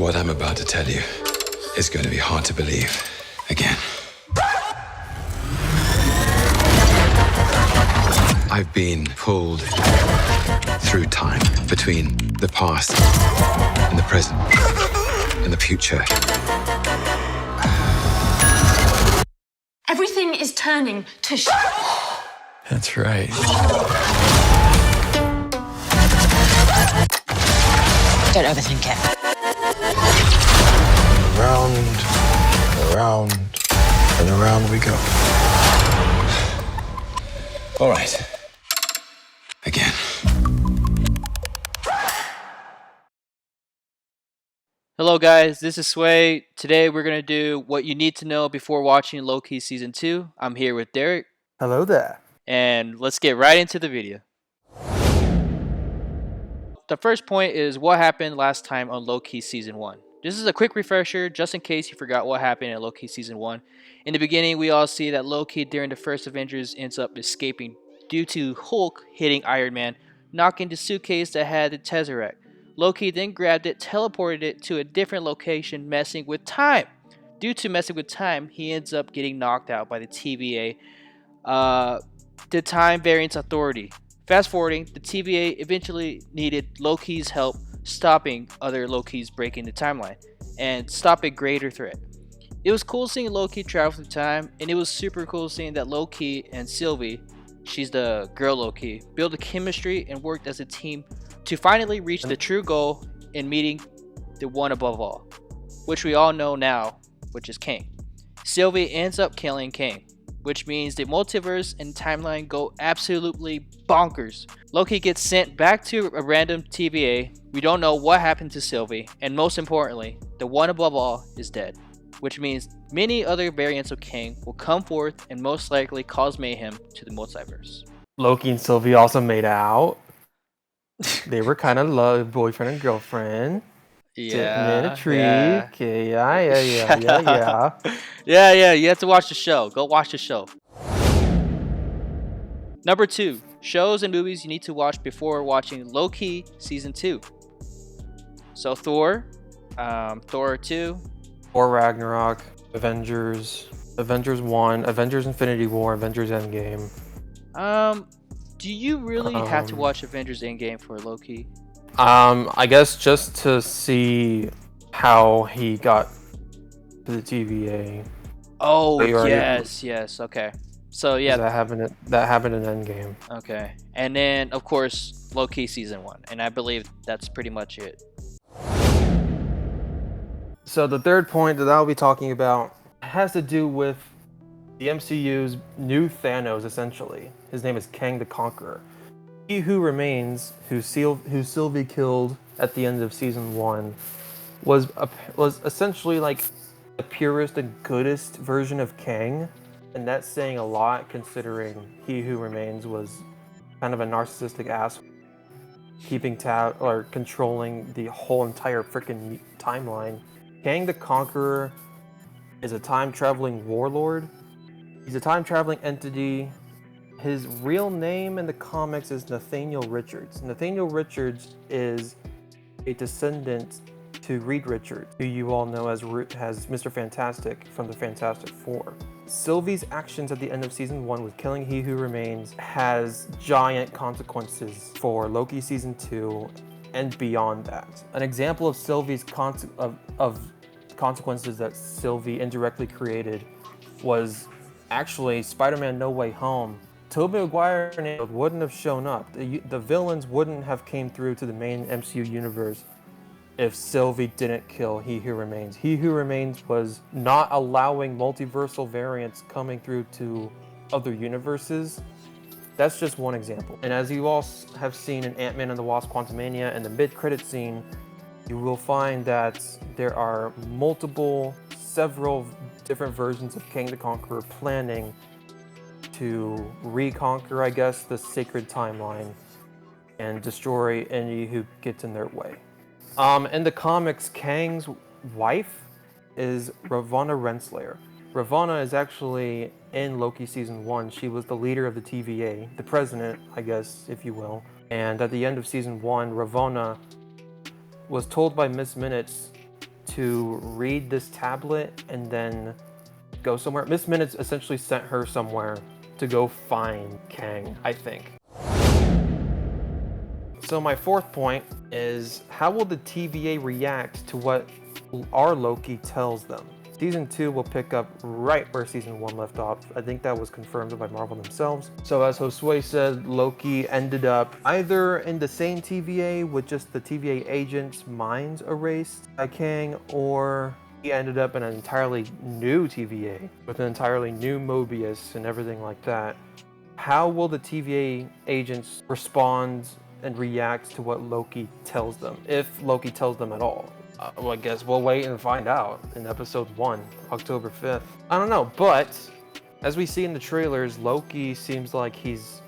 What I'm about to tell you is going to be hard to believe again. I've been pulled through time between the past and the present and the future. Everything is turning to That's right. Don't overthink it. Round, around, and around we go. All right. Again. Hello guys, this is Sway. Today we're going to do what you need to know before watching Loki Season 2. I'm here with Derek. Hello there. And let's get right into the video. The first point is what happened last time on Loki Season 1. This is a quick refresher just in case you forgot what happened in Loki Season 1. In the beginning, we all see that Loki during the first Avengers ends up escaping due to Hulk hitting Iron Man, knocking the suitcase that had the Tesseract. Loki then grabbed it, teleported it to a different location, messing with time. Due to messing with time, he ends up getting knocked out by the TVA, the Time Variance Authority. Fast forwarding, the TVA eventually needed Loki's help stopping other Lokis breaking the timeline and stop a greater threat. It was cool seeing Loki travel through time, and it was super cool seeing that Loki and Sylvie, she's the girl Loki, built a chemistry and worked as a team to finally reach the true goal in meeting the one above all, which we all know now, which is Kang. Sylvie ends up killing Kang, which means the multiverse and timeline go absolutely bonkers. Loki gets sent back to a random TVA. We don't know what happened to Sylvie, and most importantly, the one above all is dead, which means many other variants of Kang will come forth and most likely cause mayhem to the multiverse. Loki and Sylvie also made out. They were kind of boyfriend and girlfriend. Sitting in a tree. Yeah. Okay, yeah. Yeah, you have to watch the show. Go watch the show. Number 2, shows and movies you need to watch before watching Loki Season 2. So Thor 2. Thor Ragnarok, Avengers 1, Avengers Infinity War, Avengers Endgame. Do you really have to watch Avengers Endgame for Loki? I guess just to see how he got to the TVA. Oh, yes, okay. So yeah, That happened in Endgame. okay. And then of course Loki Season 1, and I believe that's pretty much it. So the third point that I'll be talking about has to do with the MCU's new Thanos, essentially. His name is Kang the Conqueror. He Who Remains, who Sylvie killed at the end of Season 1, was essentially like the purest and goodest version of Kang. And that's saying a lot considering He Who Remains was kind of a narcissistic ass, keeping tab or controlling the whole entire freaking timeline. Kang the Conqueror is a time-traveling warlord. He's a time-traveling entity. His real name in the comics is Nathaniel Richards. Nathaniel Richards is a descendant to Reed Richards, who you all know as Mr. Fantastic from the Fantastic Four. Sylvie's actions at the end of Season 1 with killing He Who Remains has giant consequences for Loki Season 2 and beyond that. An example of Sylvie's consequences that Sylvie indirectly created was actually Spider-Man No Way Home. Tobey Maguire and Andrew wouldn't have shown up. The villains wouldn't have came through to the main MCU universe if Sylvie didn't kill He Who Remains. He Who Remains was not allowing multiversal variants coming through to other universes. That's just one example. And as you all have seen in Ant-Man and the Wasp: Quantumania and the mid-credit scene, you will find that there are several different versions of Kang the Conqueror planning to reconquer, I guess, the sacred timeline and destroy any who gets in their way. In the comics, Kang's wife is Ravonna Renslayer. Ravonna is actually in Loki Season 1. She was the leader of the TVA, the president, I guess, if you will. And at the end of Season 1, Ravonna was told by Miss Minutes to read this tablet and then go somewhere. Miss Minutes essentially sent her somewhere to go find Kang, I think. So my fourth point is, how will the TVA react to what our Loki tells them? Season 2 will pick up right where Season 1 left off. I think that was confirmed by Marvel themselves. So as Josue said, Loki ended up either in the same TVA with just the TVA agents' minds erased by Kang, or he ended up in an entirely new TVA with an entirely new Mobius and everything like that. How will the TVA agents respond and react to what Loki tells them, if Loki tells them at all? Well, I guess we'll wait and find out in episode 1, October 5th. I don't know, but as we see in the trailers, Loki seems like he's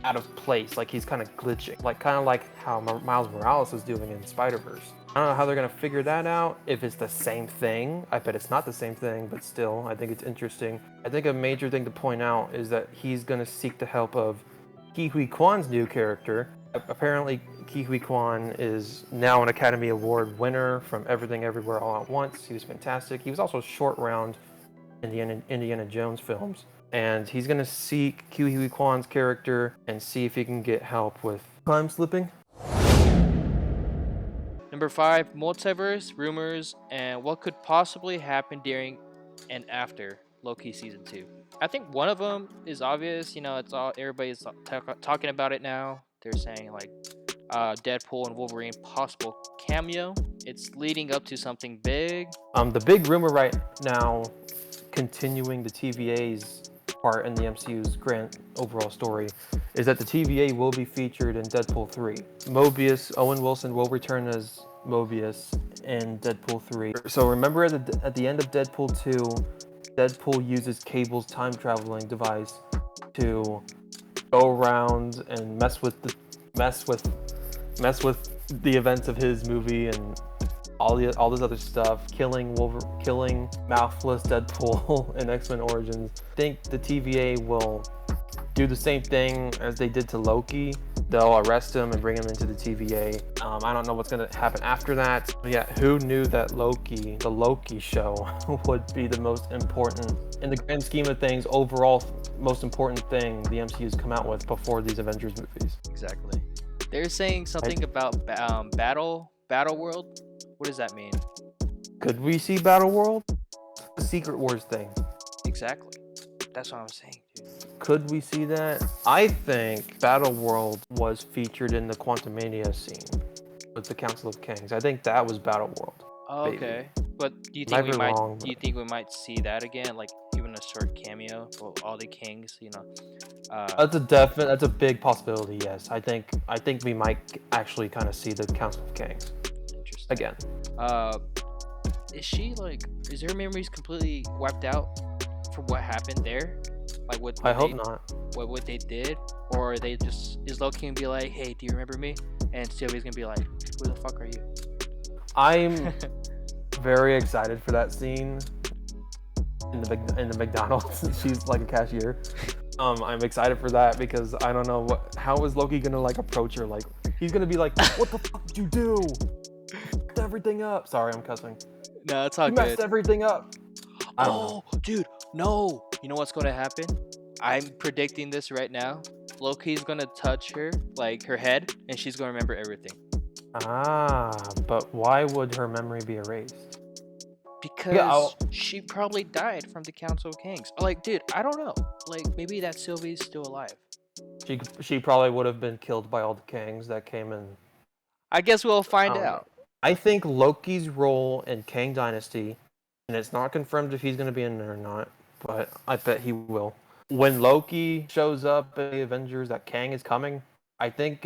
out of place, like he's kind of glitching, kind of like how Miles Morales is doing in Spider-Verse. I don't know how they're gonna figure that out, if it's the same thing. I bet it's not the same thing, but still, I think it's interesting. I think a major thing to point out is that he's gonna seek the help of Ke Huy Quan's new character. Apparently, Ke Huy Quan is now an Academy Award winner from Everything Everywhere All at Once. He was fantastic. He was also short round in the Indiana Jones films. And he's going to seek Ke Huy Quan's character and see if he can get help with time slipping. Number 5, multiverse, rumors, and what could possibly happen during and after Loki Season 2. I think one of them is obvious. It's all everybody's talking about it now. They're saying like Deadpool and Wolverine possible cameo. It's leading up to something big. The big rumor right now, continuing the TVA's part in the MCU's grand overall story, is that the TVA will be featured in Deadpool 3. Mobius, Owen Wilson will return as Mobius in Deadpool 3. So remember at the end of Deadpool 2, Deadpool uses Cable's time traveling device to go around and mess with the events of his movie and all this other stuff, killing mouthless Deadpool in X-Men Origins. I think the TVA will do the same thing as they did to Loki. They'll arrest him and bring him into the TVA. I don't know what's gonna happen after that. But yeah, who knew that the Loki show would be the most important, in the grand scheme of things, overall most important thing the MCU's come out with before these Avengers movies. Exactly. They're saying something about Battle World. What does that mean? Could we see Battle World? The Secret Wars thing. Exactly. That's what I'm saying, dude. Could we see that? I think Battle World was featured in the Quantumania scene with the Council of Kings. I think that was Battle World. Oh, okay. But do you think we might see that again, like even a short cameo for all the kings? That's a big possibility. Yes, I think we might actually kind of see the Council of Kings again. Is her memories completely wiped out from what happened there? Like I hope not. What they did, or are they just, is Loki gonna be like, hey, do you remember me? And Sylvie's gonna be like, who the fuck are you? I'm very excited for that scene in the McDonald's. She's like a cashier. I'm excited for that because I don't know how is Loki gonna approach her. He's gonna be like, what the fuck did you do? Fucked everything up. Sorry, I'm cussing. No, it's all you good. Messed everything up. Dude, no. You know what's gonna happen? I'm predicting this right now. Loki's gonna touch her, her head, and she's gonna remember everything. But why would her memory be erased? Because she probably died from the Council of Kings. Dude, I don't know. Maybe that Sylvie's still alive. She probably would have been killed by all the Kangs that came in. I guess we'll find out. I think Loki's role in Kang Dynasty, and it's not confirmed if he's going to be in there or not, but I bet he will. When Loki shows up in the Avengers that Kang is coming, I think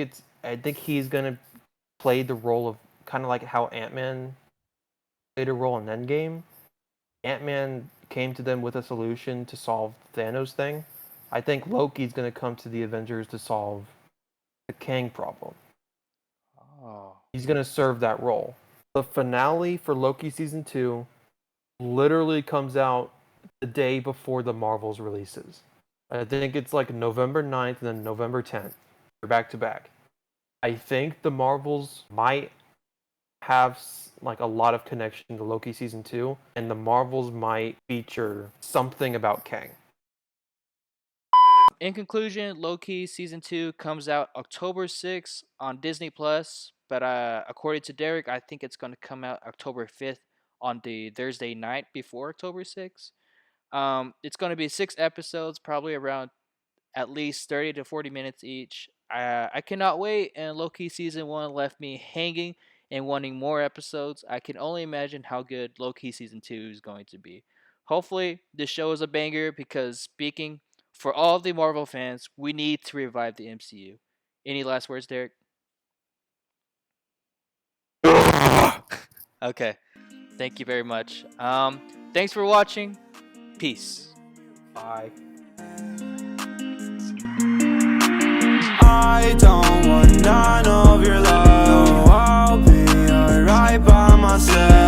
he's going to play the role of kind of like how Ant-Man played a role in Endgame. Ant-Man came to them with a solution to solve the Thanos thing. I think Loki's going to come to the Avengers to solve the Kang problem. Oh. He's going to serve that role. The finale for Loki Season 2 literally comes out the day before the Marvels releases. I think it's November 9th and then November 10th. They're back to back. I think the Marvels might have like a lot of connection to Loki season 2, and the Marvels might feature something about Kang. In conclusion, Loki season 2 comes out October 6th on Disney Plus, but according to Derek, I think it's going to come out October 5th on the Thursday night before October 6th. It's going to be 6 episodes, probably around at least 30 to 40 minutes each. I cannot wait, and Loki season 1 left me hanging and wanting more episodes. I can only imagine how good Loki season 2 is going to be. Hopefully, this show is a banger because speaking for all the Marvel fans, we need to revive the MCU. Any last words, Derek? Okay. Thank you very much. Thanks for watching. Peace. Bye. I don't want none of your love. No, I'll be alright by myself.